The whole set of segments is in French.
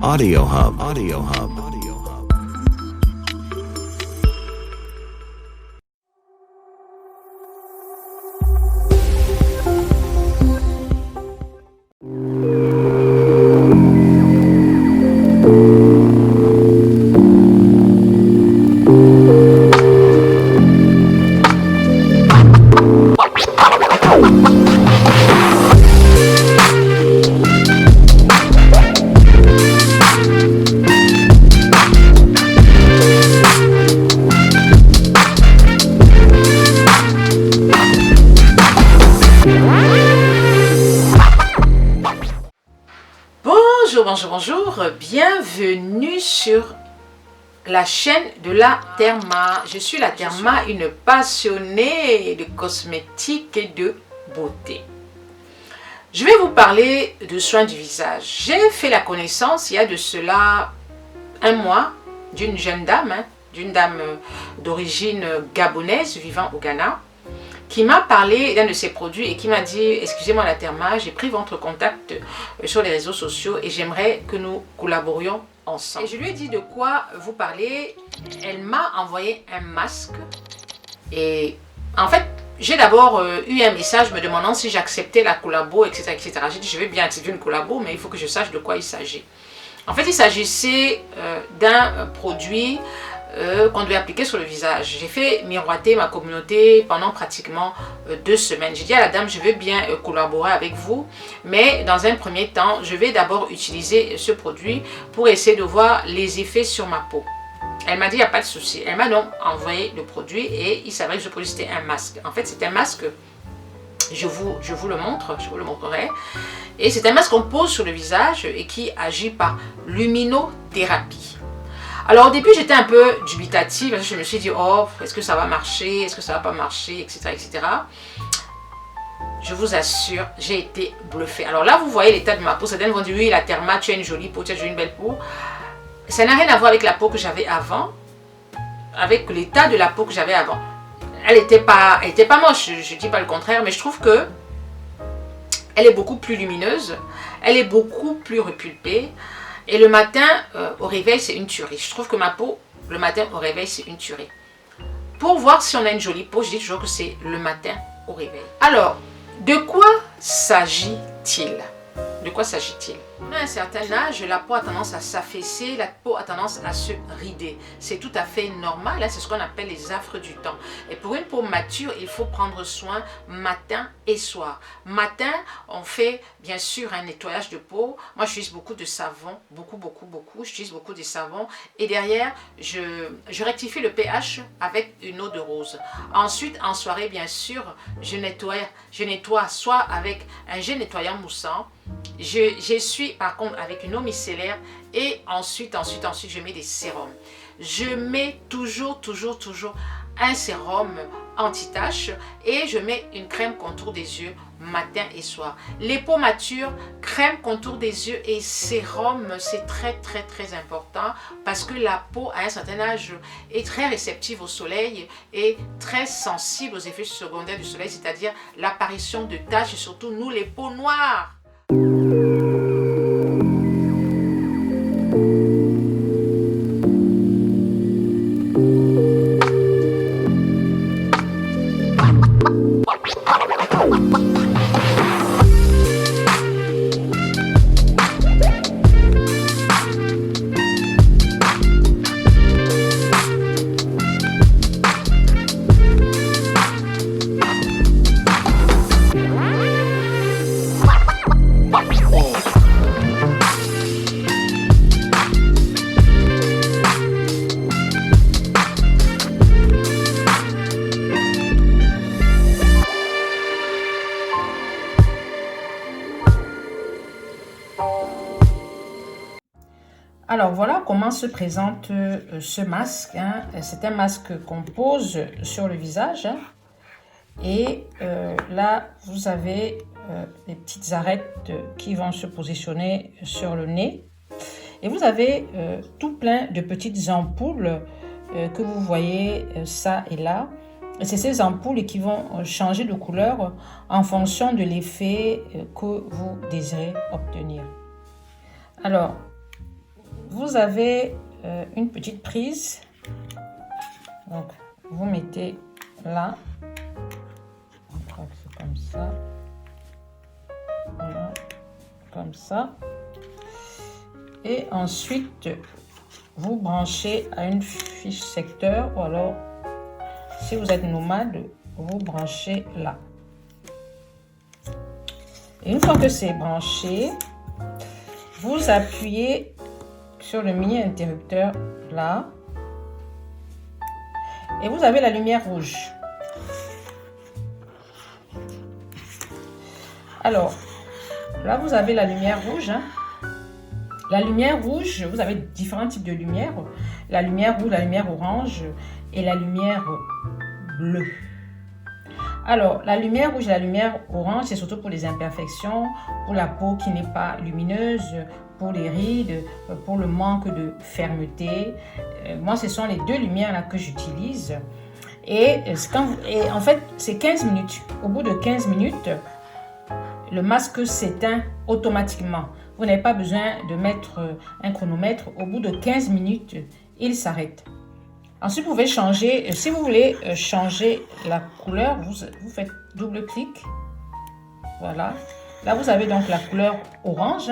Audio Hub. Audio Hub. Bonjour, bienvenue sur la chaîne de la Therma. Je suis la Therma, une passionnée de cosmétiques et de beauté. Je vais vous parler de soins du visage. J'ai fait la connaissance il y a de cela un mois d'une jeune dame, d'origine gabonaise vivant au Ghana, qui m'a parlé d'un de ses produits et qui m'a dit: excusez-moi la Therma, j'ai pris votre contact sur les réseaux sociaux et j'aimerais que nous collaborions ensemble. Et je lui ai dit de quoi vous parler. Elle m'a envoyé un masque et en fait j'ai d'abord eu un message me demandant si j'acceptais la collabo, etc., etc. J'ai dit: je vais bien accepter une collabo, mais il faut que je sache de quoi il s'agit. En fait, il s'agissait d'un produit qu'on devait appliquer sur le visage. J'ai fait miroiter ma communauté pendant pratiquement 2 semaines. J'ai dit à la dame: je veux bien collaborer avec vous, mais dans un premier temps, je vais d'abord utiliser ce produit pour essayer de voir les effets sur ma peau. Elle m'a dit: il n'y a pas de souci. Elle m'a donc envoyé le produit et il s'avère que ce produit c'était un masque. En fait, c'est un masque, je vous le montre, je vous le montrerai. Et c'est un masque qu'on pose sur le visage et qui agit par luminothérapie. Alors au début j'étais un peu dubitative, je me suis dit: oh, est-ce que ça va marcher, est-ce que ça va pas marcher, etc., etc. Je vous assure, j'ai été bluffée. Alors là vous voyez l'état de ma peau. Certains vont dire: oui la Therma, tu as une jolie peau, tu as une belle peau. Ça n'a rien à voir avec la peau que j'avais avant, avec l'état de la peau que j'avais avant. Elle était pas moche, je dis pas le contraire, mais je trouve que elle est beaucoup plus lumineuse, elle est beaucoup plus repulpée. Et le matin, au réveil, c'est une tuerie. Je trouve que ma peau, le matin, au réveil, c'est une tuerie. Pour voir si on a une jolie peau, je dis toujours que c'est le matin au réveil. Alors, de quoi s'agit-il? De quoi s'agit-il? À un certain âge, la peau a tendance à s'affaisser, la peau a tendance à se rider. C'est tout à fait normal, hein? C'est ce qu'on appelle les affres du temps. Et pour une peau mature, il faut prendre soin matin et soir. Matin, on fait bien sûr un nettoyage de peau. Moi, j'utilise beaucoup de savon, beaucoup. J'utilise beaucoup de savon. Et derrière, je rectifie le pH avec une eau de rose. Ensuite, en soirée, bien sûr, je nettoie soit avec un gel nettoyant moussant. J'essuie par contre avec une eau micellaire et ensuite je mets des sérums. Je mets toujours un sérum anti-tache et je mets une crème contour des yeux matin et soir. Les peaux matures, crème contour des yeux et sérum, c'est très important parce que la peau à un certain âge est très réceptive au soleil et très sensible aux effets secondaires du soleil, c'est-à-dire l'apparition de taches et surtout nous les peaux noires. Alors voilà comment se présente ce masque. C'est un masque qu'on pose sur le visage. Et là, vous avez des petites arêtes qui vont se positionner sur le nez. Et vous avez tout plein de petites ampoules que vous voyez ça et là. Et c'est ces ampoules qui vont changer de couleur en fonction de l'effet que vous désirez obtenir. Alors, vous avez une petite prise. Donc, vous mettez là. Je crois que c'est comme ça. Voilà, comme ça. Et ensuite, vous branchez à une fiche secteur ou alors, si vous êtes nomade, vous branchez là. Et une fois que c'est branché, vous appuyez sur le mini interrupteur là et vous avez la lumière rouge. Alors, là vous avez la lumière rouge. La lumière rouge, vous avez différents types de lumière. La lumière rouge, la lumière orange et la lumière bleue. Alors, la lumière rouge et la lumière orange, c'est surtout pour les imperfections, pour la peau qui n'est pas lumineuse, pour les rides, pour le manque de fermeté. Moi, ce sont les deux lumières là que j'utilise. Et en fait, c'est 15 minutes. Au bout de 15 minutes, le masque s'éteint automatiquement. Vous n'avez pas besoin de mettre un chronomètre. Au bout de 15 minutes, il s'arrête. Ensuite, vous pouvez changer. Si vous voulez changer la couleur, vous faites double clic. Voilà. Là, vous avez donc la couleur orange.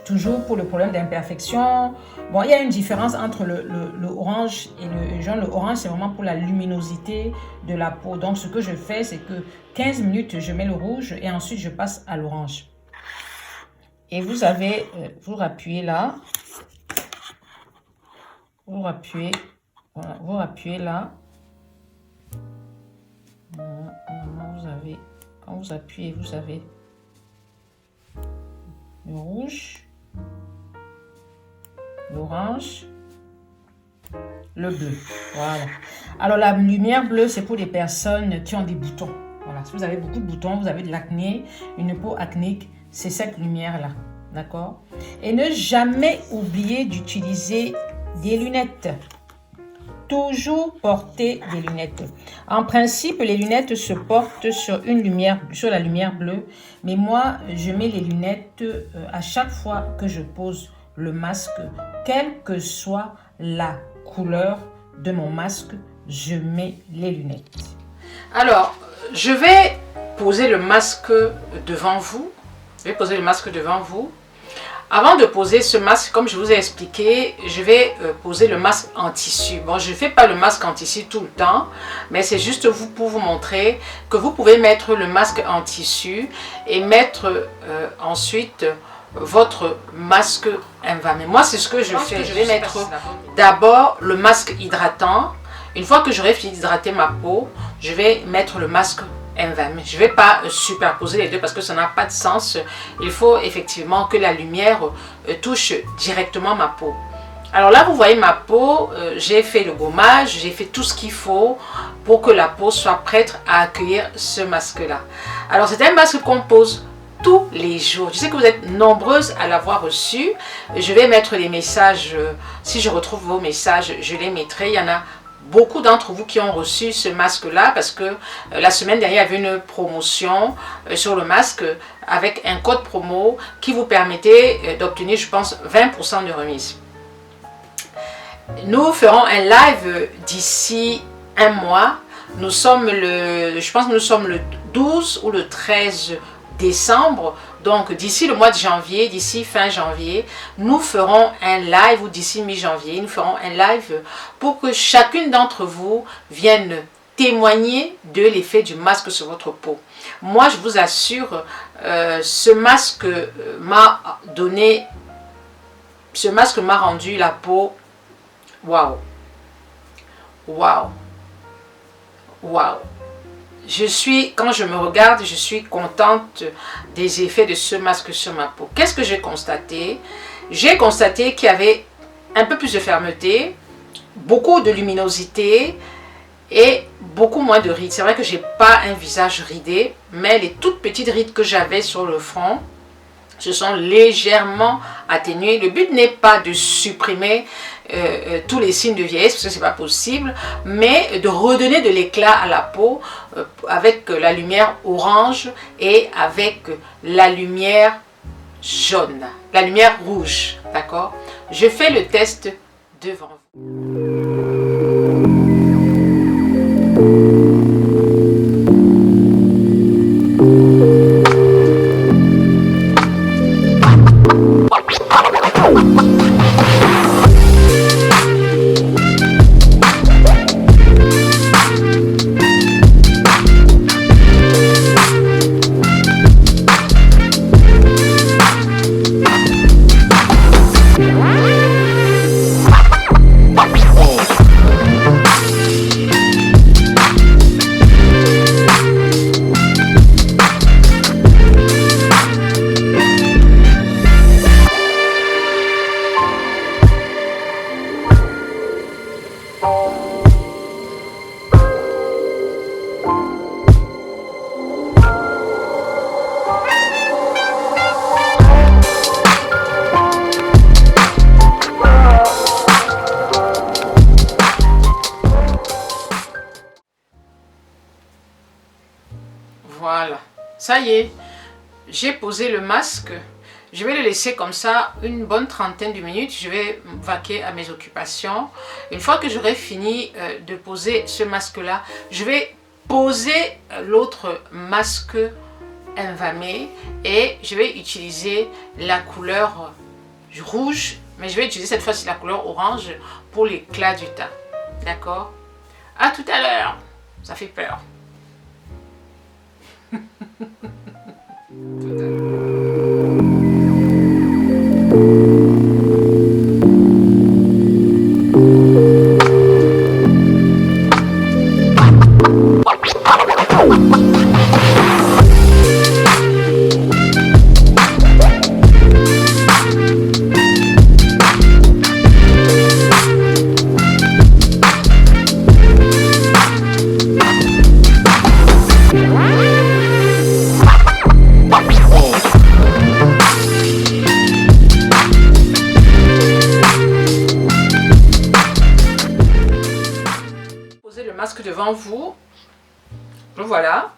Toujours pour le problème d'imperfection. Bon, il y a une différence entre le orange et le jaune. Le orange, c'est vraiment pour la luminosité de la peau. Donc, ce que je fais, c'est que 15 minutes, je mets le rouge et ensuite, je passe à l'orange. Et vous avez, vous rappuyez là. Vous rappuyez. Voilà, vous appuyez là. Vous avez, quand vous appuyez, vous avez le rouge, l'orange, le bleu. Voilà. Alors la lumière bleue, c'est pour les personnes qui ont des boutons. Voilà. Si vous avez beaucoup de boutons, vous avez de l'acné, une peau acnéique, c'est cette lumière-là. D'accord? Et ne jamais oublier d'utiliser des lunettes. Toujours porter des lunettes. En principe, les lunettes se portent sur la lumière bleue. Mais moi, je mets les lunettes à chaque fois que je pose le masque. Quelle que soit la couleur de mon masque, je mets les lunettes. Alors, je vais poser le masque devant vous. Avant de poser ce masque, comme je vous ai expliqué, je vais poser le masque en tissu. Bon, je ne fais pas le masque en tissu tout le temps, mais c'est juste pour vous montrer que vous pouvez mettre le masque en tissu et mettre ensuite votre masque infâme. Moi, c'est ce que je fais. Je vais mettre d'abord le masque hydratant. Une fois que j'aurai fini d'hydrater ma peau, je vais mettre le masque infâme. Je ne vais pas superposer les deux parce que ça n'a pas de sens. Il faut effectivement que la lumière touche directement ma peau. Alors là, vous voyez ma peau, j'ai fait le gommage, j'ai fait tout ce qu'il faut pour que la peau soit prête à accueillir ce masque-là. Alors c'est un masque qu'on pose tous les jours. Je sais que vous êtes nombreuses à l'avoir reçu. Je vais mettre les messages, si je retrouve vos messages, je les mettrai. Il y en a beaucoup d'entre vous qui ont reçu ce masque-là parce que la semaine dernière, il y avait une promotion sur le masque avec un code promo qui vous permettait d'obtenir, je pense, 20% de remise. Nous ferons un live d'ici un mois. Je pense que nous sommes le 12 ou le 13 décembre. Donc d'ici le mois de janvier, d'ici fin janvier, nous ferons un live, ou d'ici mi-janvier, nous ferons un live pour que chacune d'entre vous vienne témoigner de l'effet du masque sur votre peau. Moi, je vous assure, ce masque m'a rendu la peau, waouh, waouh, waouh. Quand je me regarde, je suis contente des effets de ce masque sur ma peau. Qu'est-ce que j'ai constaté? J'ai constaté qu'il y avait un peu plus de fermeté, beaucoup de luminosité et beaucoup moins de rides. C'est vrai que je n'ai pas un visage ridé, mais les toutes petites rides que j'avais sur le front se sont légèrement atténuées. Le but n'est pas de supprimer tous les signes de vieillesse, parce que ce n'est pas possible, mais de redonner de l'éclat à la peau avec la lumière orange et avec la lumière jaune, la lumière rouge, d'accord? Je fais le test devant vous. Voilà, ça y est, j'ai posé le masque. Je vais le laisser comme ça une bonne trentaine de minutes. Je vais vaquer à mes occupations. Une fois que j'aurai fini de poser ce masque-là, je vais poser l'autre masque infamé et je vais utiliser la couleur rouge, mais je vais utiliser cette fois-ci la couleur orange pour l'éclat du teint. D'accord? À tout à l'heure. Ça fait peur. Devant vous, voilà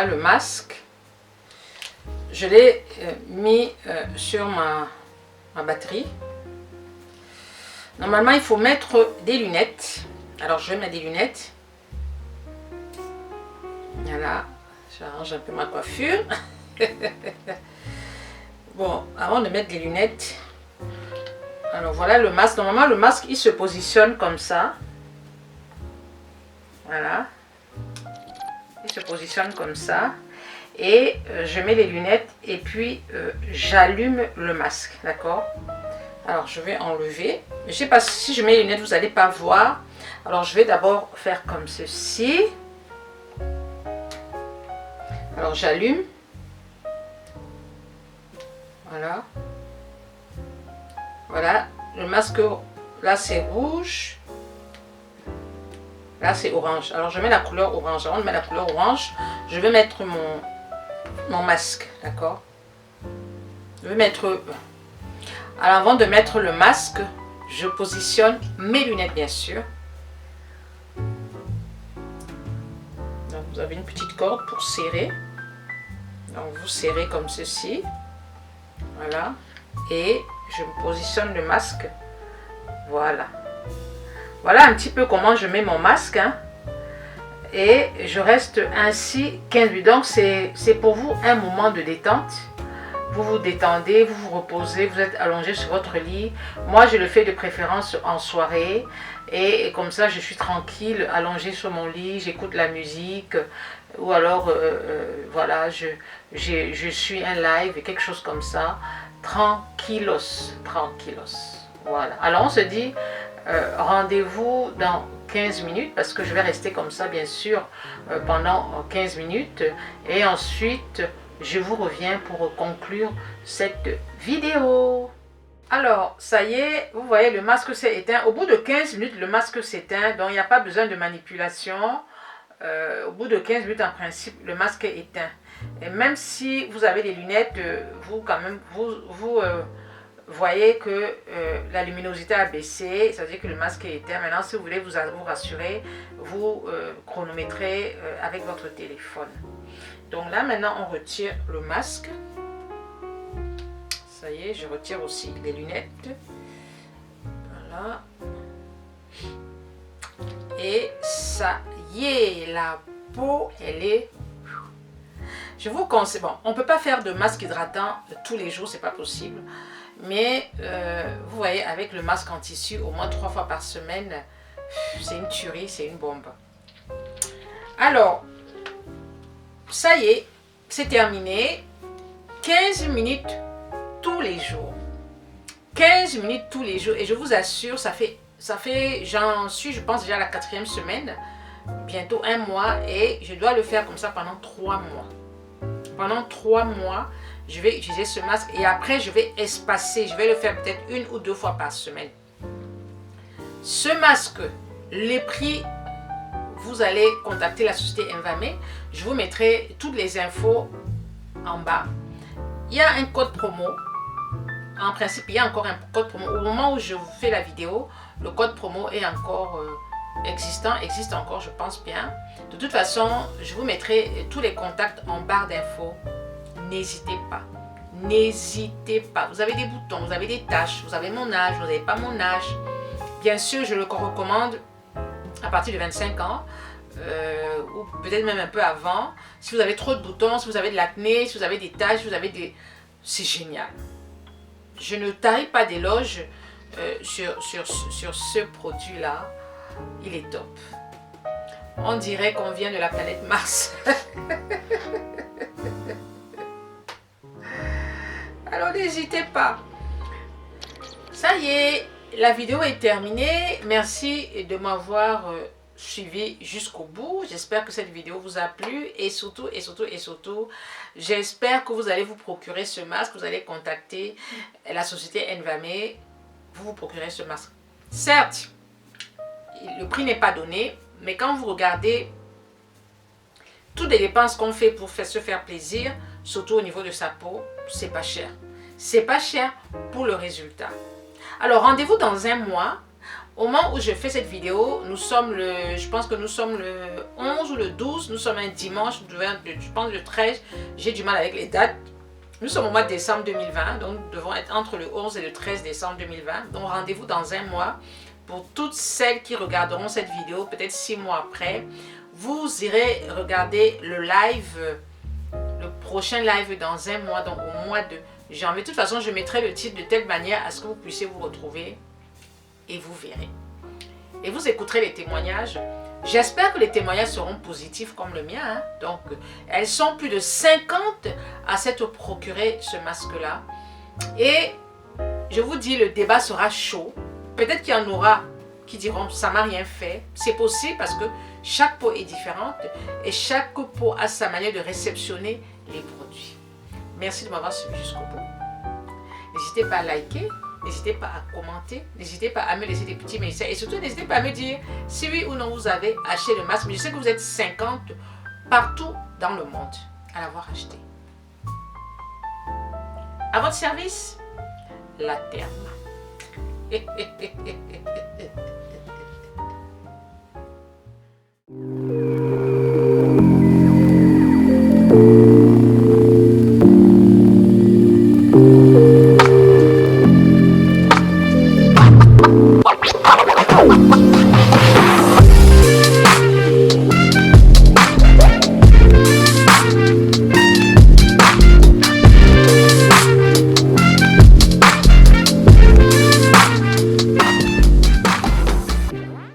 le masque. Je l'ai mis sur ma batterie. Normalement il faut mettre des lunettes, alors je vais mettre des lunettes. Voilà, j'arrange un peu ma coiffure. Bon, avant de mettre des lunettes, alors voilà le masque. Normalement le masque il se positionne comme ça. Voilà. Il se positionne comme ça. Et je mets les lunettes et puis j'allume le masque. D'accord? Alors je vais enlever. Je ne sais pas si je mets les lunettes, vous n'allez pas voir. Alors je vais d'abord faire comme ceci. Alors j'allume. Voilà. Voilà, le masque, là c'est rouge, là c'est orange. Alors je mets la couleur orange. Avant de mettre la couleur orange, je vais mettre mon masque, d'accord? Je vais mettre... Alors avant de mettre le masque, je positionne mes lunettes bien sûr. Donc vous avez une petite corde pour serrer. Donc vous serrez comme ceci. Voilà. Et je me positionne le masque. Voilà. Voilà un petit peu comment je mets mon masque. Hein. Et je reste ainsi 15 minutes. Donc c'est pour vous un moment de détente. Vous vous détendez, vous vous reposez, vous êtes allongé sur votre lit. Moi je le fais de préférence en soirée. Et comme ça je suis tranquille, allongé sur mon lit, j'écoute la musique. Ou alors voilà, je suis un live, quelque chose comme ça. Tranquillos, tranquillos. Voilà. Alors on se dit rendez-vous dans 15 minutes parce que je vais rester comme ça bien sûr pendant 15 minutes et ensuite je vous reviens pour conclure cette vidéo. Alors ça y est, vous voyez le masque s'est éteint. Au bout de 15 minutes le masque s'éteint, donc il n'y a pas besoin de manipulation. Au bout de 15 minutes en principe le masque est éteint. Et même si vous avez des lunettes, vous quand même vous voyez que la luminosité a baissé, ça veut dire que le masque est éteint. Maintenant si vous voulez vous rassurer, vous chronométrez avec votre téléphone. Donc là maintenant on retire le masque. Ça y est, je retire aussi les lunettes. Voilà. Et ça y est, la peau, elle est... Je vous conseille... Bon, on ne peut pas faire de masque hydratant tous les jours, c'est pas possible. Mais vous voyez, avec le masque en tissu, au moins 3 fois par semaine, c'est une tuerie, c'est une bombe. Alors, ça y est, c'est terminé. 15 minutes tous les jours. 15 minutes tous les jours. Et je vous assure, ça fait j'en suis, je pense, déjà à la 4e semaine. Bientôt 1 mois. Et je dois le faire comme ça pendant 3 mois. Pendant 3 mois, je vais utiliser ce masque. Et après, je vais espacer. Je vais le faire peut-être 1 ou 2 fois par semaine. Ce masque, les prix, vous allez contacter la société Envame. Je vous mettrai toutes les infos en bas. Il y a un code promo. En principe, il y a encore un code promo. Au moment où je vous fais la vidéo, le code promo est encore existe encore, je pense bien. De toute façon, je vous mettrai tous les contacts en barre d'infos. N'hésitez pas. N'hésitez pas. Vous avez des boutons, vous avez des taches, vous avez mon âge, vous n'avez pas mon âge. Bien sûr, je le recommande à partir de 25 ans. Ou peut-être même un peu avant. Si vous avez trop de boutons, si vous avez de l'acné, si vous avez des taches, si vous avez des... C'est génial. Je ne tarie pas d'éloges sur ce produit-là. Il est top. On dirait qu'on vient de la planète Mars. Alors n'hésitez pas. Ça y est, la vidéo est terminée. Merci de m'avoir suivi jusqu'au bout. J'espère que cette vidéo vous a plu et surtout, j'espère que vous allez vous procurer ce masque. Vous allez contacter la société Envame. Vous vous procurez ce masque. Certes, le prix n'est pas donné, mais quand vous regardez toutes les dépenses qu'on fait pour se faire plaisir, surtout au niveau de sa peau, c'est pas cher. C'est pas cher pour le résultat. Alors rendez-vous dans 1 mois. Au moment où je fais cette vidéo, nous sommes je pense que nous sommes le 11 ou le 12, nous sommes un dimanche, je pense le 13, j'ai du mal avec les dates. Nous sommes au mois de décembre 2020, donc nous devons être entre le 11 et le 13 décembre 2020. Donc rendez-vous dans 1 mois pour toutes celles qui regarderont cette vidéo, peut-être 6 mois après. Vous irez regarder le live, le prochain live dans 1 mois, donc au mois de janvier. De toute façon, je mettrai le titre de telle manière à ce que vous puissiez vous retrouver. Et vous verrez. Et vous écouterez les témoignages. J'espère que les témoignages seront positifs comme le mien. Hein. Donc, elles sont plus de 50 à s'être procuré ce masque-là. Et je vous dis, le débat sera chaud. Peut-être qu'il y en aura qui diront, ça m'a rien fait. C'est possible parce que chaque peau est différente et chaque peau a sa manière de réceptionner les produits. Merci de m'avoir suivi jusqu'au bout. N'hésitez pas à liker. N'hésitez pas à commenter, n'hésitez pas à me laisser des petits messages et surtout n'hésitez pas à me dire si oui ou non vous avez acheté le masque. Mais je sais que vous êtes 50 partout dans le monde à l'avoir acheté. À votre service, la Therma.